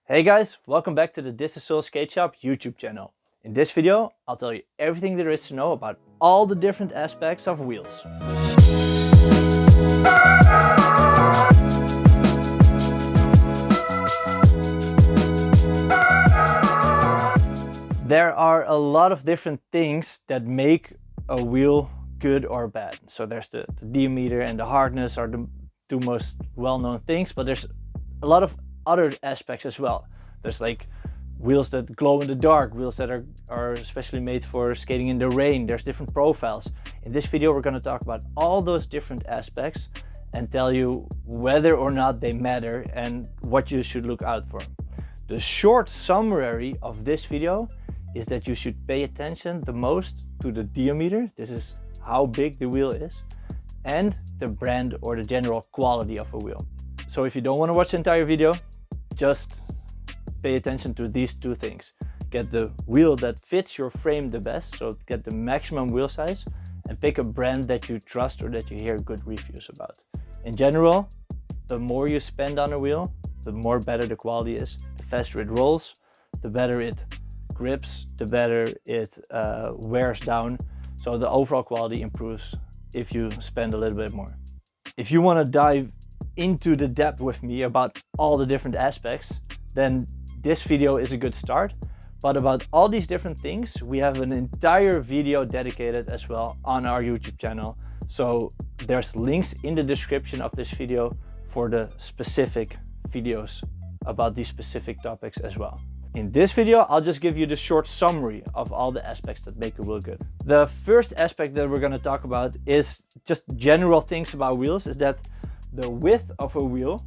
Hey guys, welcome back to the Thisissoul Skate Shop YouTube channel. In this video, I'll tell you everything there is to know about all the different aspects of wheels. There are a lot of different things that make a wheel good or bad. So there's the diameter and the hardness are the two most well-known things, but there's a lot of other aspects as well. There's like wheels that glow in the dark, wheels that are especially made for skating in the rain. There's different profiles. In this video, we're going to talk about all those different aspects and tell you whether or not they matter and what you should look out for. The short summary of this video is that you should pay attention the most to the diameter. This is how big the wheel is, and the brand or the general quality of a wheel. So if you don't want to watch the entire video, just pay attention to these two things. Get the wheel that fits your frame the best, so get the maximum wheel size, and pick a brand that you trust or that you hear good reviews about. In general, the more you spend on a wheel, the more better the quality is. The faster it rolls, the better it grips, the better it wears down. So the overall quality improves if you spend a little bit more. If you want to dive into the depth with me about all the different aspects, then this video is a good start. But about all these different things, we have an entire video dedicated as well on our YouTube channel. So there's links in the description of this video for the specific videos about these specific topics as well. In this video, I'll just give you the short summary of all the aspects that make a wheel good. The first aspect that we're going to talk about is just general things about wheels, is that the width of a wheel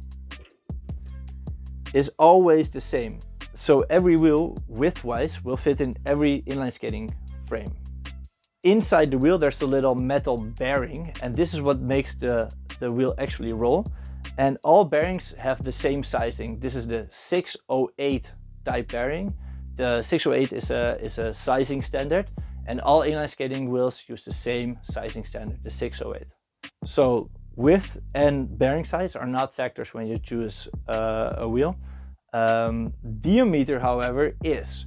is always the same. So every wheel width-wise will fit in every inline skating frame. Inside the wheel there's a little metal bearing, and this is what makes the wheel actually roll. And all bearings have the same sizing. This is the 608 type bearing. The 608 is a sizing standard, and all inline skating wheels use the same sizing standard, the 608. So width and bearing size are not factors when you choose a wheel. Diameter, however, is.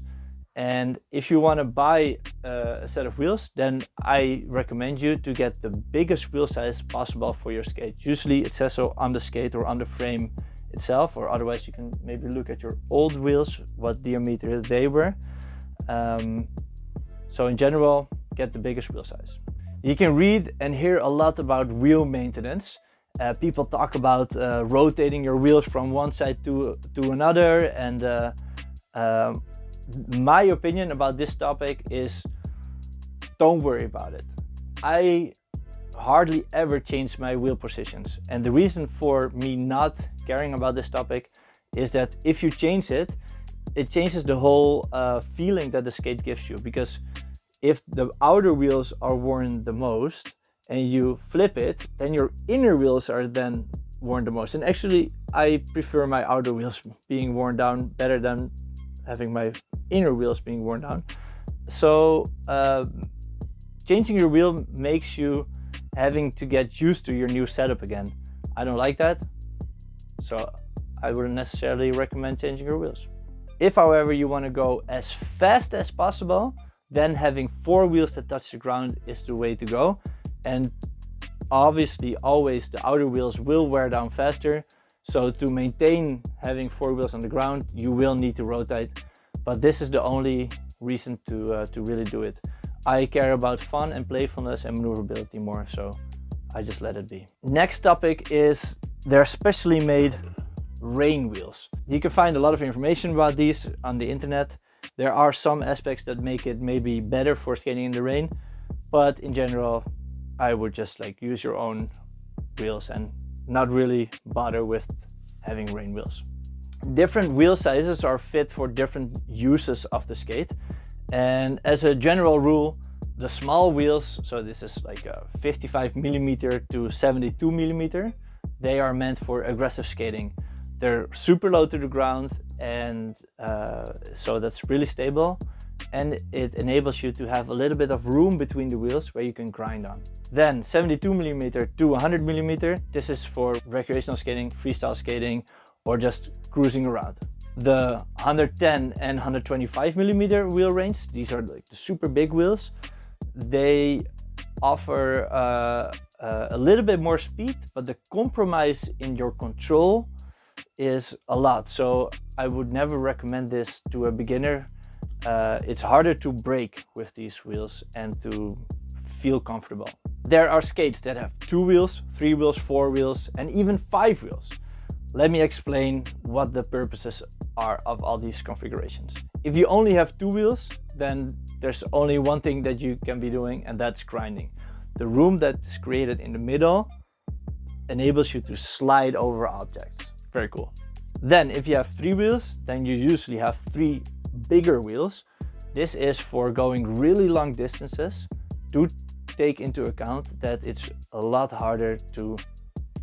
And if you want to buy a set of wheels, then I recommend you to get the biggest wheel size possible for your skate. Usually it says so on the skate or on the frame itself, or otherwise you can maybe look at your old wheels, what diameter they were. So in general, get the biggest wheel size. You can read and hear a lot about wheel maintenance. People talk about rotating your wheels from one side to another, and my opinion about this topic is don't worry about it. I hardly ever change my wheel positions, and the reason for me not caring about this topic is that if you change it, it changes the whole feeling that the skate gives you, because if the outer wheels are worn the most and you flip it, then your inner wheels are then worn the most. And actually, I prefer my outer wheels being worn down better than having my inner wheels being worn down. So changing your wheel makes you having to get used to your new setup again. I don't like that, so I wouldn't necessarily recommend changing your wheels. If, however, you want to go as fast as possible, then having 4 wheels that touch the ground is the way to go. And obviously always the outer wheels will wear down faster. So to maintain having 4 wheels on the ground, you will need to rotate. But this is the only reason to really do it. I care about fun and playfulness and maneuverability more, so I just let it be. Next topic is they're specially made rain wheels. You can find a lot of information about these on the internet. There are some aspects that make it maybe better for skating in the rain, but in general, I would just like use your own wheels and not really bother with having rain wheels. Different wheel sizes are fit for different uses of the skate. And as a general rule, the small wheels, so this is like a 55 millimeter to 72 millimeter, they are meant for aggressive skating. They're super low to the ground, and so that's really stable, and it enables you to have a little bit of room between the wheels where you can grind on. Then 72 millimeter to 100 millimeter, this is for recreational skating, freestyle skating, or just cruising around. The 110 and 125 millimeter wheel range, these are like the super big wheels. They offer a little bit more speed, but the compromise in your control is a lot. So I would never recommend this to a beginner. It's harder to brake with these wheels and to feel comfortable. There are skates that have 2 wheels, 3 wheels, 4 wheels, and even 5 wheels. Let me explain what the purposes are of all these configurations. If you only have 2 wheels, then there's only one thing that you can be doing, and that's grinding. The room that is created in the middle enables you to slide over objects. Very cool. Then if you have 3 wheels, then you usually have 3 bigger wheels. This is for going really long distances. Do take into account that it's a lot harder to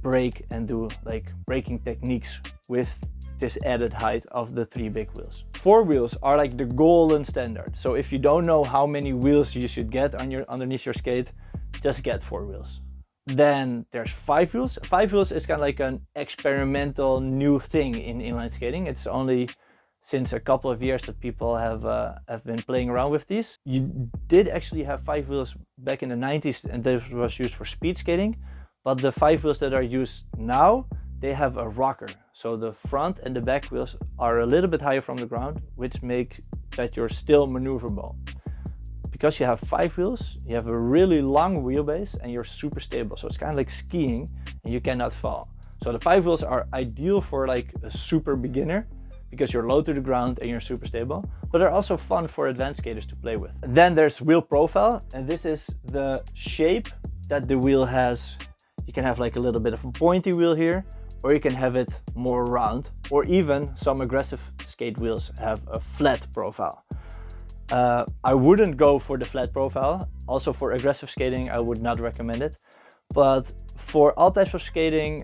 brake and do like braking techniques with this added height of the 3 big wheels. 4 wheels are like the golden standard. So if you don't know how many wheels you should get on underneath your skate, just get 4 wheels. Then there's 5 wheels. 5 wheels is kind of like an experimental new thing in inline skating. It's only since a couple of years that people have been playing around with these. You did actually have 5 wheels back in the 90s, and this was used for speed skating. But the 5 wheels that are used now, they have a rocker. So the front and the back wheels are a little bit higher from the ground, which makes that you're still maneuverable. Because you have 5 wheels, you have a really long wheelbase and you're super stable. So it's kind of like skiing and you cannot fall. So the 5 wheels are ideal for like a super beginner because you're low to the ground and you're super stable, but they're also fun for advanced skaters to play with. Then there's wheel profile, and this is the shape that the wheel has. You can have like a little bit of a pointy wheel here, or you can have it more round, or even some aggressive skate wheels have a flat profile. I wouldn't go for the flat profile. Also for aggressive skating, I would not recommend it. But for all types of skating,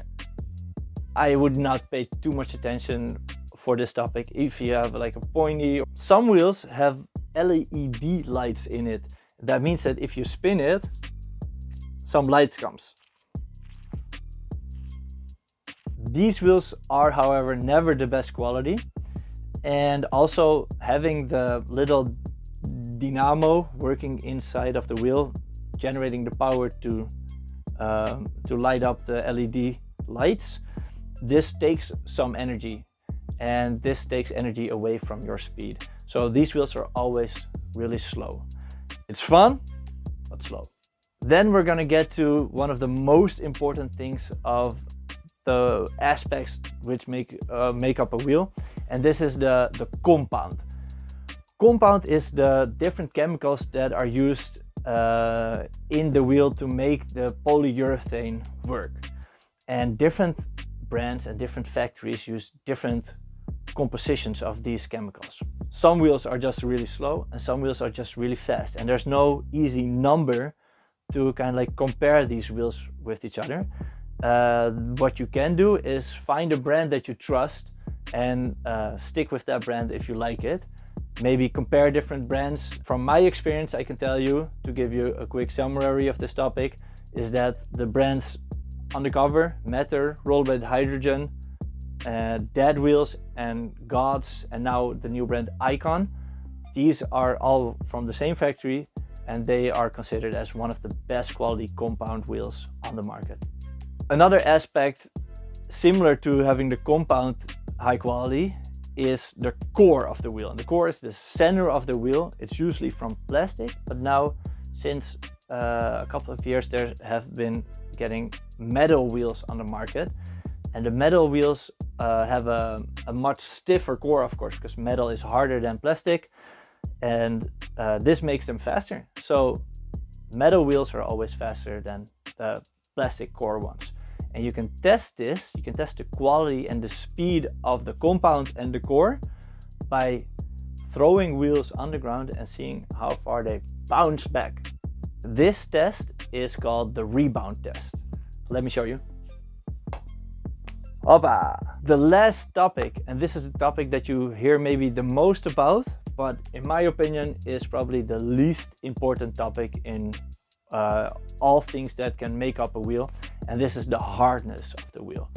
I would not pay too much attention for this topic. If you have like a pointy, some wheels have LED lights in it. That means that if you spin it, some lights comes. These wheels are, however, never the best quality. And also having the little dynamo working inside of the wheel, generating the power to light up the LED lights, this takes some energy, and this takes energy away from your speed. So these wheels are always really slow. It's fun, but slow. Then we're gonna get to one of the most important things of the aspects which make up a wheel, and this is the compound. Compound is the different chemicals that are used in the wheel to make the polyurethane work. And different brands and different factories use different compositions of these chemicals. Some wheels are just really slow and some wheels are just really fast, and there's no easy number to kind of like compare these wheels with each other. What you can do is find a brand that you trust and stick with that brand if you like it. Maybe compare different brands. From my experience, I can tell you, to give you a quick summary of this topic, is that the brands on the cover, Matter, Rollerblade Hydrogen, Dead Wheels and Gods, and now the new brand Icon, these are all from the same factory, and they are considered as one of the best quality compound wheels on the market. Another aspect similar to having the compound high quality is the core of the wheel. And the core is the center of the wheel. It's usually from plastic, but now since a couple of years there have been getting metal wheels on the market. And the metal wheels have a much stiffer core, of course, because metal is harder than plastic, and this makes them faster. So metal wheels are always faster than the plastic core ones. And you can test this, you can test the quality and the speed of the compound and the core by throwing wheels on the ground and seeing how far they bounce back. This test is called the rebound test. Let me show you. Hoppa! The last topic, and this is the topic that you hear maybe the most about, but in my opinion is probably the least important topic in all things that can make up a wheel, and this is the hardness of the wheel.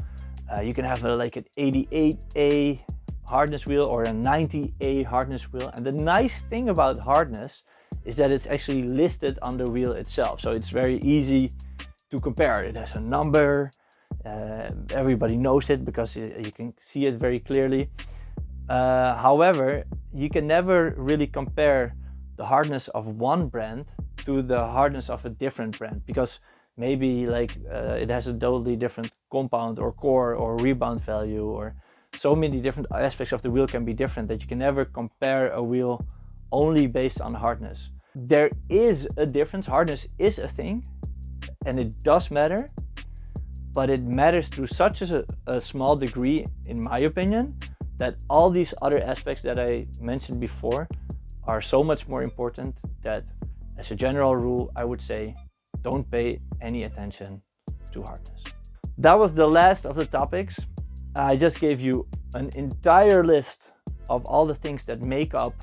You can have like an 88A hardness wheel or a 90A hardness wheel. And the nice thing about hardness is that it's actually listed on the wheel itself. So it's very easy to compare. It has a number, everybody knows it because you can see it very clearly. However, you can never really compare the hardness of one brand to the hardness of a different brand, because maybe like it has a totally different compound or core or rebound value, or so many different aspects of the wheel can be different that you can never compare a wheel only based on hardness. There is a difference. Hardness is a thing and it does matter, but it matters to such a small degree, in my opinion, that all these other aspects that I mentioned before are so much more important that, as a general rule, I would say don't pay any attention to hardness. That was the last of the topics. I just gave you an entire list of all the things that make up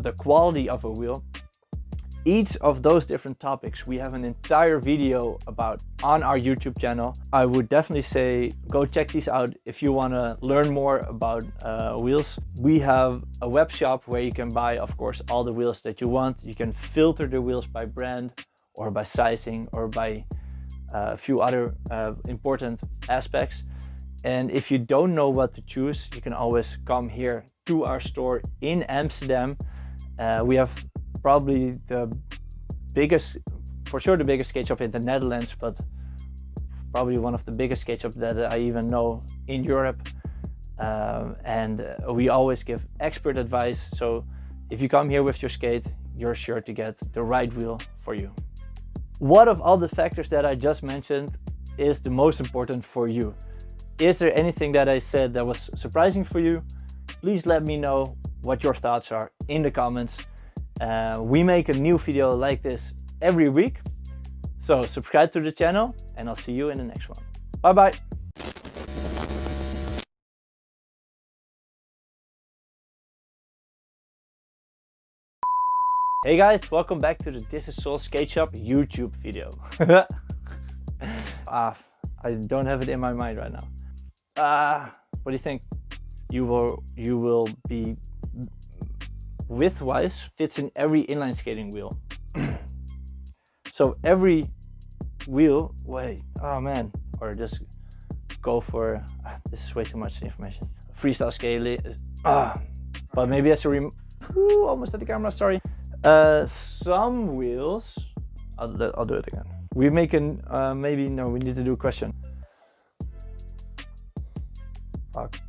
the quality of a wheel. Each of those different topics we have an entire video about on our YouTube channel. I would definitely say go check these out if you want to learn more about wheels. We have a web shop where you can buy, of course, all the wheels that you want. You can filter the wheels by brand or by sizing or by a few other important aspects. And if you don't know what to choose, you can always come here to our store in Amsterdam. We have probably the biggest, for sure the biggest skate shop in the Netherlands, but probably one of the biggest skate shops that I even know in Europe. And we always give expert advice. So if you come here with your skate, you're sure to get the right wheel for you. What of all the factors that I just mentioned is the most important for you? Is there anything that I said that was surprising for you? Please let me know what your thoughts are in the comments. We make a new video like this every week. So subscribe to the channel and I'll see you in the next one. Bye bye. Hey guys, welcome back to the Thisissoul Skate Shop YouTube video. I don't have it in my mind right now. What do you think? You will be width-wise fits in every inline skating wheel. So every wheel, oh man, or just go for, this is way too much information. Freestyle scaling, but maybe as a almost at the camera, sorry. Some wheels, I'll do it again. We make an, maybe, no, we need to do a question. Fuck.